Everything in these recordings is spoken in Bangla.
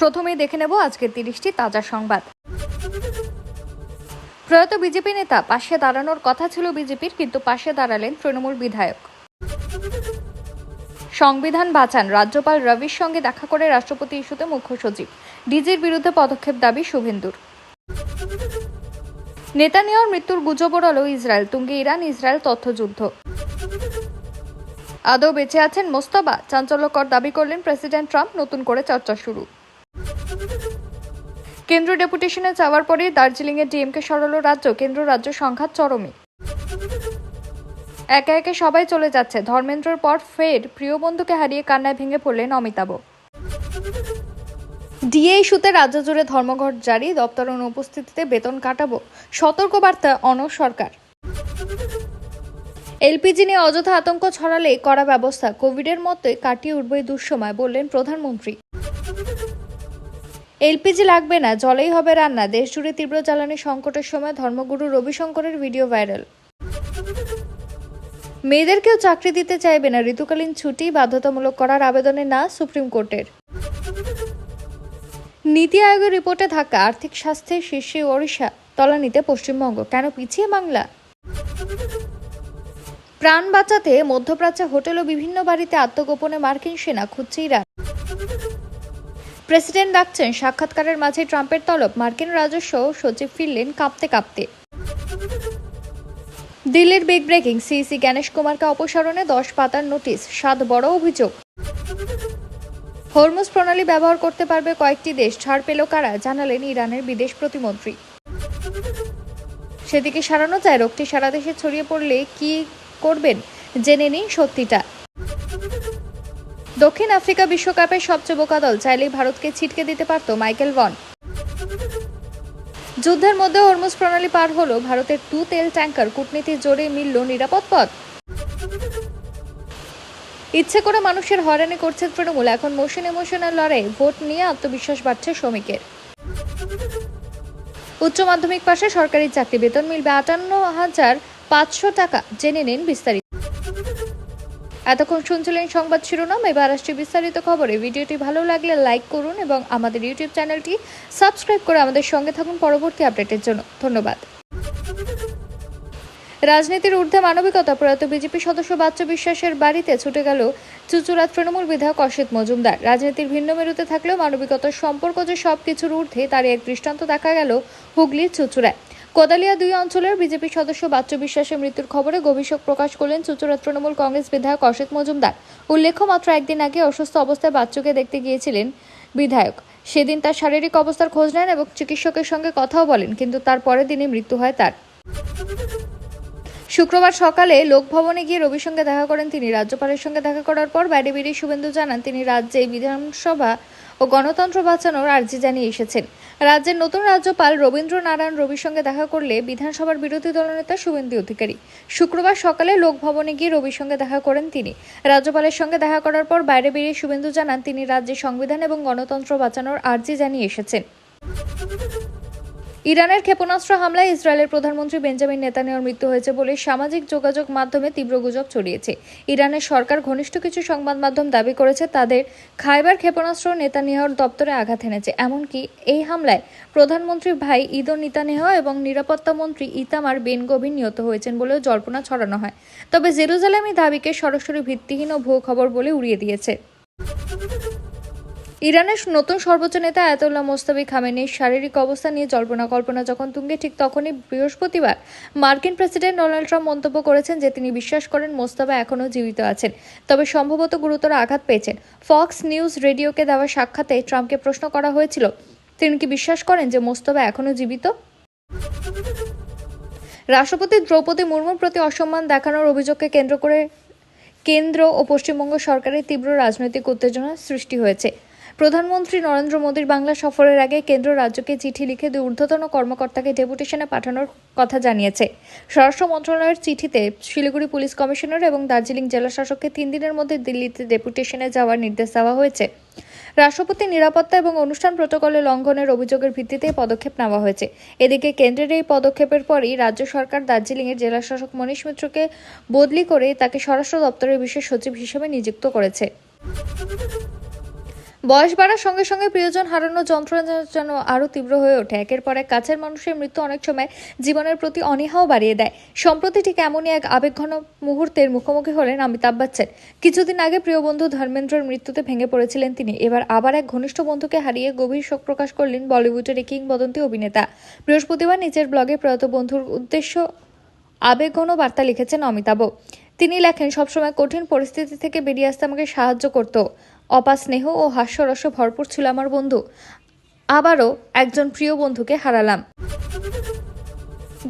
প্রথমেই দেখে নেব আজকের 30টি তাজা সংবাদ। প্রয়াত বিজেপি নেতা পাশে দাঁড়ানোর কথা ছিল বিজেপির, কিন্তু পাশে দাঁড়ালেন তৃণমূল বিধায়ক। সংবিধান বাঁচান, রাজ্যপাল রবির সঙ্গে দেখা করে রাষ্ট্রপতি ইস্যুতে মুখ্য সচিব। ডিজির বিরুদ্ধে পদক্ষেপ দাবি শুভেন্দুর। নেতানিয়াহুর মৃত্যুর গুজব ওড়ালো ইসরায়েল, তুঙ্গে ইরান ইসরায়েল তথ্যযুদ্ধ। আদৌ বেঁচে আছেন মোস্তফা? চাঞ্চল্যকর দাবি করলেন প্রেসিডেন্ট ট্রাম্প, নতুন করে চর্চা শুরু। কেন্দ্র ডেপুটেশনে যাওয়ার পরে দার্জিলিংয়ে ডিএমকে সরালো রাজ্য, কেন্দ্র রাজ্য সংঘাত চরমে। একে একে সবাই চলে যাচ্ছে, ধর্মেন্দ্রর পর ফের প্রিয় বন্ধুকে হারিয়ে কান্নায় ভেঙে পড়লেন অমিতাভ। ডিএ ইস্যুতে রাজ্য জুড়ে ধর্মঘট জারি, দপ্তর অনুপস্থিতিতে বেতন কাটাবো, সতর্কবার্তা অনড় সরকার। এলপিজি নিয়ে অযথা আতঙ্ক ছড়ালে কড়া ব্যবস্থা, কোভিডের মতোই কাটিয়ে উঠবে দুঃসময়, বললেন প্রধানমন্ত্রী। এলপিজি লাগবে না, জলেই হবে রান্না, দেশ জুড়ে তীব্র জ্বালানি সংকটের সময় ধর্মগুরু রবিশঙ্করের ভিডিও ভাইরাল। মেয়েদেরকেও চাকরি দিতে চাইবে না, ঋতুকালীন ছুটি বাধ্যতামূলক করার আবেদনে না সুপ্রিম কোর্টের। নীতি আয়োগের রিপোর্টে ধাক্কা, আর্থিক স্বাস্থ্যের শীর্ষে ওড়িশা, তলানিতে পশ্চিমবঙ্গ, কেন পিছিয়ে বাংলা? প্রাণ বাঁচাতে মধ্যপ্রাচ্যে হোটেল ও বিভিন্ন বাড়িতে আত্মগোপনে মার্কিন সেনা, খুঁজছে ইরান। প্রেসিডেন্ট ডাকছেন, সাক্ষাৎকারের মাঝে ট্রাম্পের তলব, মার্কিন রাজস্ব সচিব ফিরলেন কাঁপতে কাঁপতে। দিল্লির বিগ ব্রেকিং, সিইসি জ্ঞানেশ কুমারকে অপসারণে 10 পাতার নোটিশ, 7 বড় অভিযোগ। হরমুজ প্রণালী ব্যবহার করতে পারবে কয়েকটি দেশ, ছাড় পেল কারা, জানালেন ইরানের বিদেশ প্রতিমন্ত্রী। সেদিকে সারানো যায়, রোগটি সারা দেশে ছড়িয়ে পড়লে কি করবেন জেনে নিন সত্যিটা। দক্ষিণ আফ্রিকা বিশ্বকাপের সবচেয়ে বোকা দল, চাইলেই ভারতকে ছিটকে দিতে পারত মাইকেল ভন। যুদ্ধের মধ্যে হরমুজ প্রণালী পার হলো ভারতের 2 তেল ট্যাঙ্কার, কূটনীতির জোরে মিলল নিরাপদ পথ। ইচ্ছে করে মানুষের হয়রানি করছে তৃণমূল, এখন মোশন ইমোশনের লড়াই, ভোট নিয়ে আত্মবিশ্বাস বাড়ছে শ্রমিকের। উচ্চ মাধ্যমিক পাশে সরকারি চাকরি, বেতন মিলবে 58,500 টাকা, জেনে নিন বিস্তারিত। এতক্ষণ শুনছিলেন সংবাদ শিরোনাম, এবার আসছে বিস্তারিত খবরে। ভিডিওটি ভালো লাগলে লাইক করুন এবং আমাদের ইউটিউব চ্যানেলটি সাবস্ক্রাইব করে আমাদের সঙ্গে থাকুন পরবর্তী আপডেটের জন্য। ধন্যবাদ। রাজনীতির ঊর্ধ্বে মানবিকতা, প্রয়াত বিজেপি সদস্য বাচ্চু বিশ্বাসের বাড়িতে ছুটে গেল চুঁচুড়া তৃণমূল বিধায়ক অসিত মজুমদার। রাজনীতির ভিন্ন মেরুতে থাকলেও মানবিকতার সম্পর্ক যে সবকিছুর ঊর্ধ্বে, তারই এক দৃষ্টান্ত দেখা গেল হুগলির চুঁচুড়ায়। কোদালিয়া 2 অঞ্চলের বিজেপি সদস্য বাচ্চু বিশ্বাসের মৃত্যুর খবরে গভীর শোক প্রকাশ করলেন চুঁচুড়া তৃণমূল কংগ্রেস বিধায়ক অসিত মজুমদার। উল্লেখ্য, মাত্র একদিন আগে অসুস্থ অবস্থায় বাচ্চুকে দেখতে গিয়েছিলেন বিধায়ক। সেদিন তার শারীরিক অবস্থার খোঁজ নেন এবং চিকিৎসকের সঙ্গে কথাও বলেন, কিন্তু তার পরের দিনই মৃত্যু হয় তার। শুক্রবার সকালে লোকভবনে গিয়ে রবির সঙ্গে দেখা করেন তিনি। রাজ্যপালের সঙ্গে দেখা করার পর বাইরে বেরিয়ে শুভেন্দু জানান, তিনি রাজ্যে বিধানসভা ও গণতন্ত্র বাঁচানোর আর্জি জানিয়ে এসেছেন। রাজ্যের নতুন রাজ্যপাল রবীন্দ্র নারায়ণ রবির সঙ্গে দেখা করলে বিধানসভার বিরোধী দলনেতা শুভেন্দু অধিকারী। শুক্রবার সকালে লোকভবনে গিয়ে রবির সঙ্গে দেখা করেন তিনি। রাজ্যপালের সঙ্গে দেখা করার পর বাইরে বেরিয়ে শুভেন্দু জানান, তিনি রাজ্যে সংবিধান এবং গণতন্ত্র বাঁচানোর আর্জি জানিয়ে এসেছেন। ইরানের ক্ষেপণাস্ত্র হামলায় ইসরায়েলের প্রধানমন্ত্রী বেঞ্জামিন নেতানিয়াহুর মৃত্যু হয়েছে বলে সামাজিক যোগাযোগ মাধ্যমে তীব্র গুজব ছড়িয়েছে। ইরানের সরকার ঘনিষ্ঠ কিছু সংবাদ মাধ্যম দাবি করেছে, তাদের খাইবার ক্ষেপণাস্ত্র নেতানিয়াহুর দপ্তরে আঘাত এনেছে। এমনকি এই হামলায় প্রধানমন্ত্রীর ভাই ইদো নেতানিয়াহু এবং নিরাপত্তা মন্ত্রী ইতামার বেন গভির নিহত হয়েছেন বলেও জল্পনা ছড়ানো হয়। তবে জেরুজালেম এই দাবিকে সরাসরি ভিত্তিহীন ও ভুয়ো খবর বলে উড়িয়ে দিয়েছে। ইরানের নতুন সর্বোচ্চ নেতা আয়াতুল্লাহ মোস্তফা খামেনির শারীরিক অবস্থা নিয়ে জল্পনা কল্পনা যখন তুঙ্গে, ঠিক তখনই বৃহস্পতিবার মার্কিন প্রেসিডেন্ট ডোনাল্ড ট্রাম্প মন্তব্য করেছেন যে তিনি বিশ্বাস করেন মোস্তফা এখনও জীবিত আছেন, তবে সম্ভবত গুরুতর আঘাত পেয়েছেন। ফক্স নিউজ রেডিওকে দেওয়া সাক্ষাতে ট্রাম্পকে প্রশ্ন করা হয়েছিল, তিনি কি বিশ্বাস করেন যে মোস্তফা এখনও জীবিত। রাষ্ট্রপতি দ্রৌপদী মুর্মুর প্রতি অসম্মান দেখানোর অভিযোগকে কেন্দ্র করে কেন্দ্র ও পশ্চিমবঙ্গ সরকারের তীব্র রাজনৈতিক উত্তেজনা সৃষ্টি হয়েছে। প্রধানমন্ত্রী নরেন্দ্র মোদীর বাংলা সফরের আগে কেন্দ্র রাজ্যকে চিঠি লিখে 2 ঊর্ধ্বতন কর্মকর্তাকে ডেপুটেশনে পাঠানোর কথা জানিয়েছে। স্বরাষ্ট্র মন্ত্রণালয়ের চিঠিতে শিলিগুড়ি পুলিশ কমিশনার এবং দার্জিলিং জেলা শাসককে 3 দিনের মধ্যে দিল্লিতে ডেপুটেশনে যাওয়ার নির্দেশ দেওয়া হয়েছে। রাষ্ট্রপতির নিরাপত্তা এবং অনুষ্ঠান প্রটোকলের লঙ্ঘনের অভিযোগের ভিত্তিতে পদক্ষেপ নেওয়া হয়েছে। এদিকে কেন্দ্রের এই পদক্ষেপের পরই রাজ্য সরকার দার্জিলিংয়ের জেলা শাসক মনীষ মিত্রকে বদলি করে তাকে স্বরাষ্ট্র দপ্তরের বিশেষ সচিব হিসেবে নিযুক্ত করেছে। বয়স বাড়ার সঙ্গে সঙ্গে প্রিয়জন হারানোর যন্ত্রণা যেন আরও তীব্র হয়ে ওঠে। একের পর এক কাছের মানুষের মৃত্যু অনেক সময় জীবনের প্রতি অনীহাও বাড়িয়ে দেয়। সম্প্রতি ঠিক এমনই এক আবেগঘন মুহূর্তের মুখোমুখি হলেন অমিতাভ বচ্চন। কিছুদিন আগে প্রিয় বন্ধু ধর্মেন্দ্রর মৃত্যুতে ভেঙে পড়েছিলেন তিনি। এবার আবার এক ঘনিষ্ঠ বন্ধুকে হারিয়ে গভীর শোক প্রকাশ করলেন বলিউডের এই কিংবদন্তি অভিনেতা। বৃহস্পতিবার নিজের ব্লগে প্রয়াত বন্ধুর উদ্দেশ্য আবেগঘন বার্তা লিখেছেন অমিতাভ। তিনি লেখেন, সবসময় কঠিন পরিস্থিতি থেকে বেরিয়ে আসতে আমাকে সাহায্য করত। অপার স্নেহ ও হাস্যরসে ভরপুর ছিল আমার বন্ধু। আবারও একজন প্রিয় বন্ধুকে হারালাম।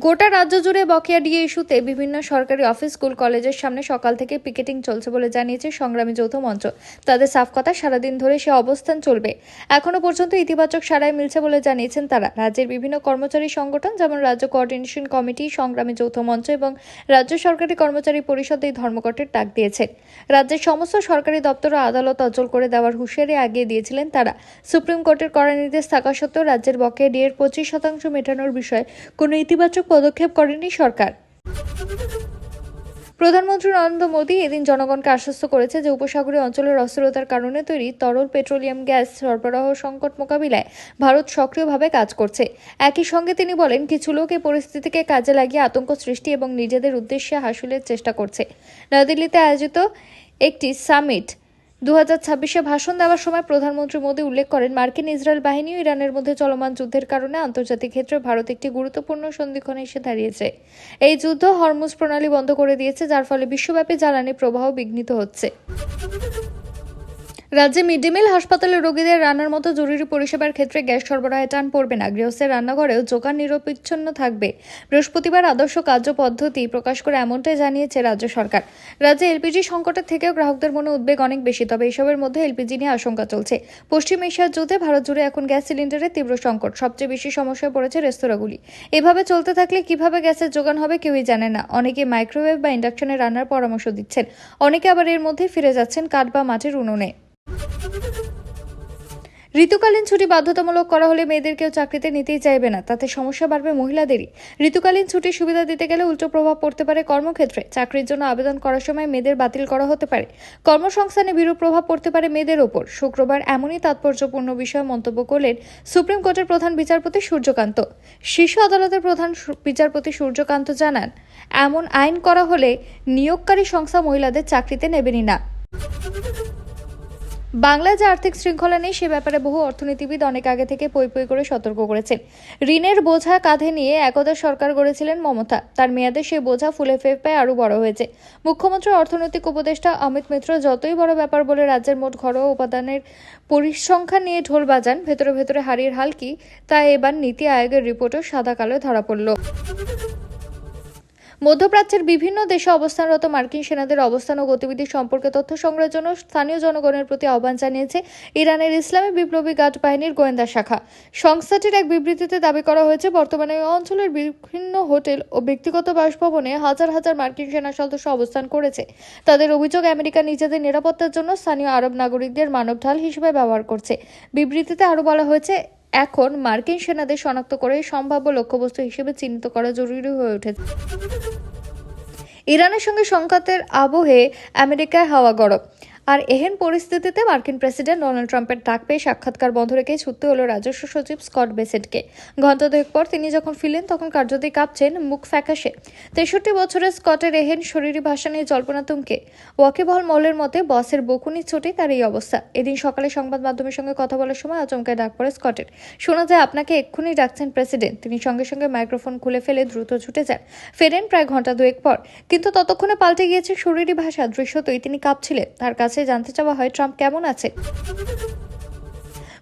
গোটা রাজ্য জুড়ে বকেয়া ডিএ ইস্যুতে বিভিন্ন সরকারি অফিস, স্কুল, কলেজের সামনে সকাল থেকে পিকেটিং চলছে বলে জানিয়েছে সংগ্রামী যৌথ মঞ্চ। তাদের সাফ কথা, সারাদিন ধরে সে অবস্থান চলবে। এখনো পর্যন্ত ইতিবাচক সাড়াই মিলছে বলে জানিয়েছেন তারা। রাজ্যের বিভিন্ন কর্মচারী সংগঠন যেমন রাজ্য কোঅর্ডিনেশন কমিটি, সংগ্রামী যৌথ মঞ্চ এবং রাজ্য সরকারি কর্মচারী পরিষদ এই ধর্মঘটের ডাক দিয়েছেন। রাজ্যের সমস্ত সরকারি দপ্তর ও আদালত অচল করে দেওয়ার হুঁশিয়ারি আগিয়ে দিয়েছিলেন তারা। সুপ্রিম কোর্টের কড়া নির্দেশ থাকা সত্ত্বেও রাজ্যের বকেয়া ডিএর 25% মেটানোর বিষয়ে কোনো ইতিবাচক পদক্ষেপ করেনি সরকার। প্রধানমন্ত্রী নরেন্দ্র মোদী এদিন জনগণকে আশ্বস্ত করেছে যে উপসাগরীয় অঞ্চলের অস্থিরতার কারণে তৈরি তরল পেট্রোলিয়াম গ্যাস সরবরাহ সংকট মোকাবিলায় ভারত সক্রিয়ভাবে কাজ করছে। একই সঙ্গে তিনি বলেন, কিছু লোক এই পরিস্থিতিকে কাজে লাগিয়ে আতঙ্ক সৃষ্টি এবং নিজেদের উদ্দেশ্যে হাসিলের চেষ্টা করছে। নয়াদিল্লিতে আয়োজিত একটি সামিট 2026-এ ভাষণ দেওয়ার সময় প্রধানমন্ত্রী মোদী উল্লেখ করেন, মার্কিন ইসরায়েল বাহিনী ও ইরানের মধ্যে চলমান যুদ্ধের কারণে আন্তর্জাতিক ক্ষেত্রে ভারত একটি গুরুত্বপূর্ণ সন্ধিক্ষণে এসে দাঁড়িয়েছে। এই যুদ্ধ হরমুজ প্রণালী বন্ধ করে দিয়েছে, যার ফলে বিশ্বব্যাপী জ্বালানি প্রবাহ বিঘ্নিত হচ্ছে। রাজ্যে মিড ডে মিল হাসপাতালে রোগীদের রান্নার মতো জরুরি পরিষেবার ক্ষেত্রে গ্যাস সরবরাহে টান পড়বে না। গৃহস্থের রান্নাঘরেও যোগান নিরবিচ্ছিন্ন থাকবে। বৃহস্পতিবার আদর্শ কার্য পদ্ধতি প্রকাশ করে এমনটাই জানিয়েছে রাজ্য সরকার। রাজ্যে এলপিজি সংকটের থেকেও গ্রাহকদের মনে উদ্বেগ অনেক বেশি। তবে এসবের মধ্যে এলপিজি নিয়ে আশঙ্কা চলছে। পশ্চিম এশিয়ার যুদ্ধে ভারত জুড়ে এখন গ্যাস সিলিন্ডারের তীব্র সংকট। সবচেয়ে বেশি সমস্যায় পড়েছে রেস্তোরাঁগুলি। এভাবে চলতে থাকলে কিভাবে গ্যাসের যোগান হবে কেউই জানে না। অনেকে মাইক্রোওয়েভ বা ইন্ডাকশনে রান্নার পরামর্শ দিচ্ছেন। অনেকে আবার এর মধ্যে ফিরে যাচ্ছেন কাঠ বা মাটির উনুনে। ঋতুকালীন ছুটি বাধ্যতামূলক করা হলে মেয়েদের কেউ চাকরিতে নিতেই চাইবে না। তাতে সমস্যা বাড়বে মহিলাদেরই। ঋতুকালীন ছুটির সুবিধা দিতে গেলে উল্টো প্রভাব পড়তে পারে কর্মক্ষেত্রে। চাকরির জন্য আবেদন করার সময় মেয়েদের বাতিল করা হতে পারে। কর্মসংস্থানে বিরূপ প্রভাব পড়তে পারে মেয়েদের ওপর। শুক্রবার এমনই তাৎপর্যপূর্ণ বিষয়ে মন্তব্য করলেন সুপ্রিম কোর্টের প্রধান বিচারপতি সূর্যকান্ত। শীর্ষ আদালতের প্রধান বিচারপতি সূর্যকান্ত জানান, এমন আইন করা হলে নিয়োগকারী সংস্থা মহিলাদের চাকরিতে নেবেনই না। বাংলায় যে আর্থিক শৃঙ্খলা নেই সে ব্যাপারে বহু অর্থনীতিবিদ অনেক আগে থেকে পই পই করে সতর্ক করেছেন। ঋণের বোঝা কাঁধে নিয়ে একদা সরকার গড়েছিলেন মমতা। তার মেয়াদে সেই বোঝা ফুলে ফেঁপে আরও বড় হয়েছে। মুখ্যমন্ত্রীর অর্থনৈতিক উপদেষ্টা অমিত মিত্র যতই বড় ব্যাপার বলে রাজ্যের মোট ঘরোয়া উপাদানের পরিসংখ্যান নিয়ে ঢোল বাজান, ভেতরে ভেতরে হারিয়ে হাল কি তা এবার নীতি আয়োগের রিপোর্টও সাদা কালোয় ধরা পড়ল। মধ্যপ্রাচ্যের বিভিন্ন দেশে অবস্থানরত মার্কিন সেনাদের অবস্থান ও গতিবিধি সম্পর্কে তথ্য সংগ্রহের জন্য স্থানীয় জনগণের প্রতি আহ্বান জানিয়েছে ইরানের ইসলামী বিপ্লবী গার্ড বাহিনীর গোয়েন্দা শাখা। সংস্থাটির এক বিবৃতিতে দাবি করা হয়েছে, বর্তমানে ওই অঞ্চলের বিভিন্ন হোটেল ও ব্যক্তিগত বাসভবনে হাজার হাজার মার্কিন সেনা সদস্য অবস্থান করেছে। তাদের অভিযোগ, আমেরিকা নিজেদের নিরাপত্তার জন্য স্থানীয় আরব নাগরিকদের মানব ঢাল হিসেবে ব্যবহার করছে। বিবৃতিতে আরও বলা হয়েছে, এখন মার্কিন সেনাদের শনাক্ত করে সম্ভাব্য লক্ষ্যবস্তু হিসেবে চিহ্নিত করা জরুরি হয়ে উঠেছে। ইরানের সঙ্গে সংঘাতের আবহে আমেরিকায় হাওয়া গরম। আর এহেন পরিস্থিতিতে মার্কিন প্রেসিডেন্ট ডোনাল্ড ট্রাম্পের ডাক পেয়ে সাক্ষাৎকার বন্ধ রেখে ছুটতে হলো রাজস্ব সচিব স্কট বেসেটকে। ঘণ্টা দুয়েক পর তিনি যখন ফিরলেন তখন কার্যতই কাঁপছেন, মুখ ফ্যাকাশে। 63 বছরের স্কটের এহেন শরীরী ভাষা নিয়ে জল্পনা তুঙ্কে। ওয়াকিবহল মহলের মতে বসের বকুনি ছোটে তার এই অবস্থা। এদিন সকালে সংবাদ মাধ্যমের সঙ্গে কথা বলার সময় আচমকায় ডাক পড়ে স্কটের। শোনা যায়, আপনাকে এক্ষুনি ডাকছেন প্রেসিডেন্ট। তিনি সঙ্গে সঙ্গে মাইক্রোফোন খুলে ফেলে দ্রুত ছুটে যান। ফেরেন প্রায় ঘণ্টা দুয়েক পর। কিন্তু ততক্ষণে পাল্টে গিয়েছে শরীরী ভাষা। দৃশ্যতই তিনি কাঁপছিলেন। তার কাছে জানতে চাওয়া হয়, ট্রাম্প কেমন আছে।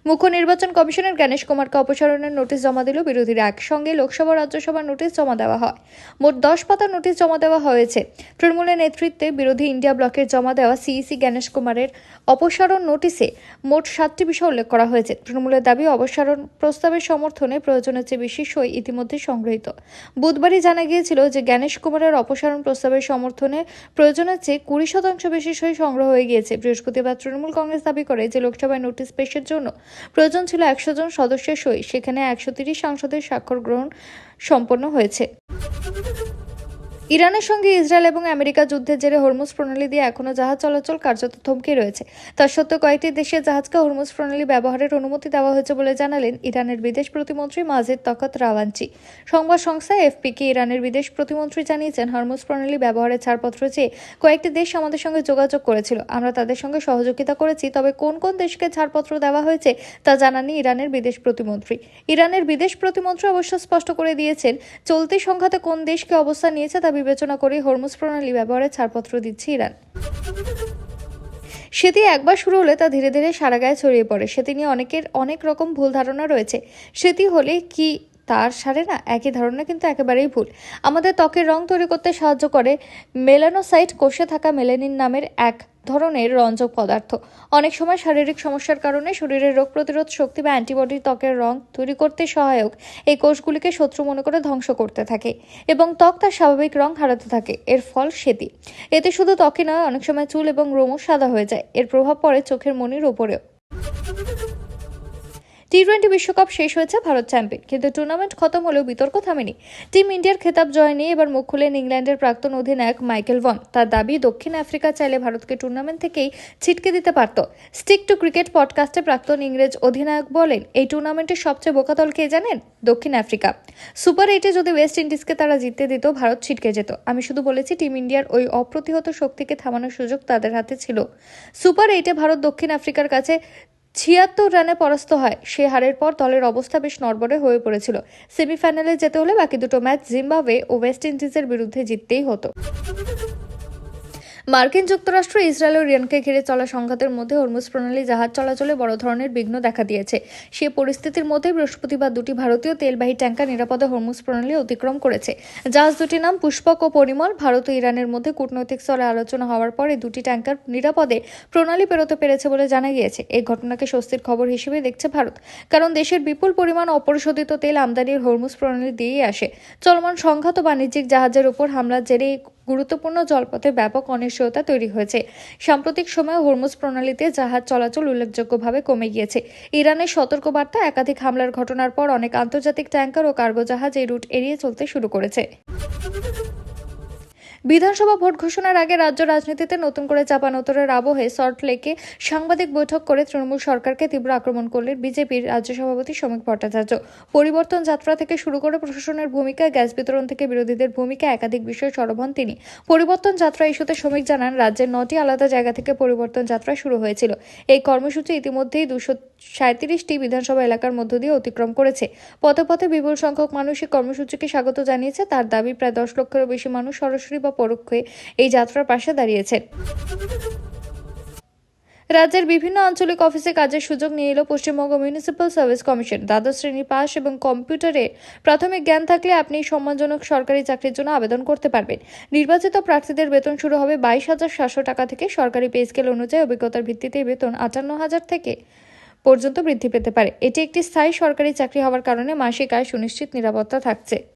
মুখ্য নির্বাচন কমিশনার গণেশ কুমারকে অপসারণের নোটিশ জমা দিল বিরোধীরা। একসঙ্গে লোকসভা রাজ্যসভার নোটিশ জমা দেওয়া হয়। মোট 10 পাতার নোটিশ জমা দেওয়া হয়েছে। তৃণমূলের নেতৃত্বে বিরোধী ইন্ডিয়া ব্লকের জমা দেওয়া সিইসি গণেশ কুমারের অপসারণ নোটিশে মোট 7টি বিষয় উল্লেখ করা হয়েছে। তৃণমূলের দাবি, অপসারণ প্রস্তাবের সমর্থনে প্রয়োজনের চেয়ে বেশি সই ইতিমধ্যে সংগৃহীত। বুধবারই জানা গিয়েছিল যে গণেশ কুমারের অপসারণ প্রস্তাবের সমর্থনে প্রয়োজনের চেয়ে 20% বেশি সই সংগ্রহ হয়ে গিয়েছে। বৃহস্পতিবার তৃণমূল কংগ্রেস দাবি করে যে লোকসভায় নোটিশ পেশের জন্য প্রয়োজন ছিল 100 জন সদস্যের সই, সেখানে 130 সাংসদের স্বাক্ষর গ্রহণ সম্পন্ন হয়েছে। ইরানের সঙ্গে ইসরায়েল এবং আমেরিকা যুদ্ধের জেরে হরমুজ প্রণালী দিয়ে এখনও জাহাজ চলাচল কার্যত থমকে রয়েছে। তা সত্ত্বেও কয়েকটি দেশের জাহাজকে হরমুজ প্রণালী ব্যবহারের অনুমতি দেওয়া হয়েছে বলে জানালেন ইরানের বিদেশ প্রতিমন্ত্রী মাজিদ তখত রাওয়াঞ্চি। সংবাদ সংস্থা এফপিকে ইরানের বিদেশ প্রতিমন্ত্রী জানিয়েছেন, হরমুজ প্রণালী ব্যবহারের ছাড়পত্র চেয়ে কয়েকটি দেশ আমাদের সঙ্গে যোগাযোগ করেছিল। আমরা তাদের সঙ্গে সহযোগিতা করেছি, তবে কোন কোন দেশকে ছাড়পত্র দেওয়া হয়েছে তা জানাননি ইরানের বিদেশ প্রতিমন্ত্রী। ইরানের বিদেশ প্রতিমন্ত্রী অবশ্য স্পষ্ট করে দিয়েছেন, চলতি সংঘাতে কোন দেশকে অবস্থান নিয়েছে তা বিবেচনা করে হরমুজ প্রণালী ব্যবহারের ছাড়পত্র দিচ্ছে ইরান। সেটি একবার শুরু হলে তা ধীরে ধীরে সারা গায়ে ছড়িয়ে পড়ে। সেটি নিয়ে অনেকের অনেক রকম ভুল ধারণা রয়েছে। সেটি হলে কি তার সারে না? একই ধারণা কিন্তু একেবারেই ভুল। আমাদের ত্বকের রং তৈরি করতে সাহায্য করে মেলানোসাইট কোষে থাকা মেলানিন নামের এক ধরনের রঞ্জক পদার্থ। অনেক সময় শারীরিক সমস্যার কারণে শরীরের রোগ প্রতিরোধ শক্তি বা অ্যান্টিবডি ত্বকের রং তৈরি করতে সহায়ক এই কোষগুলিকে শত্রু মনে করে ধ্বংস করতে থাকে এবং ত্বক তার স্বাভাবিক রং হারাতে থাকে। এর ফল সেটি। এতে শুধু ত্বকে নয়, অনেক সময় চুল এবং রোমও সাদা হয়ে যায়। এর প্রভাব পড়ে চোখের মনির উপরেও। টি-20 বিশ্বকাপ শেষ হয়েছে, ভারত চ্যাম্পিয়ন, কিন্তু টুর্নামেন্ট খতম হলেও বিতর্ক থামেনি। টিম ইন্ডিয়ার খেতাব জয় নিয়ে এবার মুখ খুলেন ইংল্যান্ডের প্রাক্তন অধিনায়ক মাইকেল ভন। তার দাবি, দক্ষিণ আফ্রিকা চাইলে ভারতকে টুর্নামেন্ট থেকেই ছিটকে দিতে পারত। স্টিক টু ক্রিকেট পডকাস্টে প্রাক্তন ইংরেজ অধিনায়ক বলেন, এই টুর্নামেন্টের সবচেয়ে বোকা দল কে জানেন? দক্ষিণ আফ্রিকা। সুপার 8-এ যদি ওয়েস্ট ইন্ডিজকে তারা জিততে দিত, ভারত ছিটকে যেত। আমি শুধু বলেছি, টিম ইন্ডিয়ার ওই অপ্রতিহত শক্তিকে থামানোর সুযোগ তাদের হাতে ছিল। সুপার 8-এ ভারত দক্ষিণ আফ্রিকার কাছে 76 রানে পরাস্ত হয়। সে হারের পর দলের অবস্থা বেশ নড়বড়ে হয়ে পড়েছিল। সেমিফাইনালে যেতে হলে বাকি দুটো ম্যাচ জিম্বাবুয়ে ও ওয়েস্ট ইন্ডিজের বিরুদ্ধে জিততেই হতো। মার্কিন যুক্তরাষ্ট্র, ইসরায়েল ও ইরানকে ঘিরে চলা সংঘাতের মধ্যে হরমুজ প্রণালী জাহাজ চলাচলে বড় ধরনের বিঘ্ন দেখা দিয়েছে। সে পরিস্থিতির মধ্যে বৃহস্পতিবার দুটি ভারতীয় তেলবাহী ট্যাঙ্কার নিরাপদে হরমুজ প্রণালী অতিক্রম করেছে। জাহাজ দুটির নাম পুষ্পক ও পরিমল। ভারত ও ইরানের মধ্যে কূটনৈতিক স্তরে আলোচনা হওয়ার পরে দুটি ট্যাঙ্কার নিরাপদে প্রণালী পেরোতে পেরেছে বলে জানা গিয়েছে। এই ঘটনাকে স্বস্তির খবর হিসেবে দেখছে ভারত, কারণ দেশের বিপুল পরিমাণ অপরিশোধিত তেল আমদানির হরমুজ প্রণালী দিয়েই আসে। চলমান সংঘাত ও বাণিজ্যিক জাহাজের উপর হামলার জেরে গুরুত্বপূর্ণ জলপথে ব্যাপক অনিশ্চয়তা তৈরি হয়েছে। সাম্প্রতিক সময়ে হরমুজ প্রণালীতে জাহাজ চলাচল উল্লেখযোগ্যভাবে কমে গিয়েছে। ইরানের সতর্কবার্তা, একাধিক হামলার ঘটনার পর অনেক আন্তর্জাতিক ট্যাঙ্কার ও কার্গো জাহাজ এই রুট এড়িয়ে চলতে শুরু করেছে। বিধানসভা ভোট ঘোষণার আগে রাজ্য রাজনীতিতে নতুন করে চাপানোতরের আবহে সল্টলেকে সাংবাদিক বৈঠক করে তৃণমূল সরকারকে তীব্র আক্রমণ করলেন বিজেপির রাজ্য সভাপতি শ্রমিক ভট্টাচার্য। পরিবর্তন যাত্রা থেকে শুরু করে প্রশাসনের ভূমিকা, গ্যাস বিতরণ থেকে বিরোধীদের ভূমিকা, একাধিক বিষয়ে সরব হন তিনি। পরিবর্তন যাত্রা ইস্যুতে শ্রমিক জানান, রাজ্যের 9টি আলাদা জায়গা থেকে পরিবর্তন যাত্রা শুরু হয়েছিল। এই কর্মসূচি ইতিমধ্যেই 237টি বিধানসভা এলাকার মধ্য দিয়ে অতিক্রম করেছে। পথে পথে বিপুল সংখ্যক মানুষ এই কর্মসূচিকে স্বাগত জানিয়েছে। তার দাবি, প্রায় 10 লক্ষেরও বেশি মানুষ সরাসরি বা পরোক্ষে এই যাত্রার পাশে দাঁড়িয়েছেন। রাজ্যের বিভিন্ন আঞ্চলিক অফিসে কাজের সুযোগ নিয়ে এলো পশ্চিমবঙ্গ মিউনিসিপ্যাল সার্ভিস কমিশন। দ্বাদশ শ্রেণী পাস এবং কম্পিউটারে প্রাথমিক জ্ঞান থাকলে আপনি সম্মানজনক সরকারি চাকরির জন্য আবেদন করতে পারবেন। নির্বাচিত প্রার্থীদের বেতন শুরু হবে 22,700 টাকা থেকে। সরকারি পে স্কেল অনুযায়ী অভিজ্ঞতার ভিত্তিতে বেতন 58,000 থেকে পর্যন্ত বৃদ্ধি পেতে পারে। এটি একটি স্থায়ী সরকারি চাকরি হওয়ার কারণে মাসিক আয় সুনিশ্চিত নিরাপত্তা থাকছে।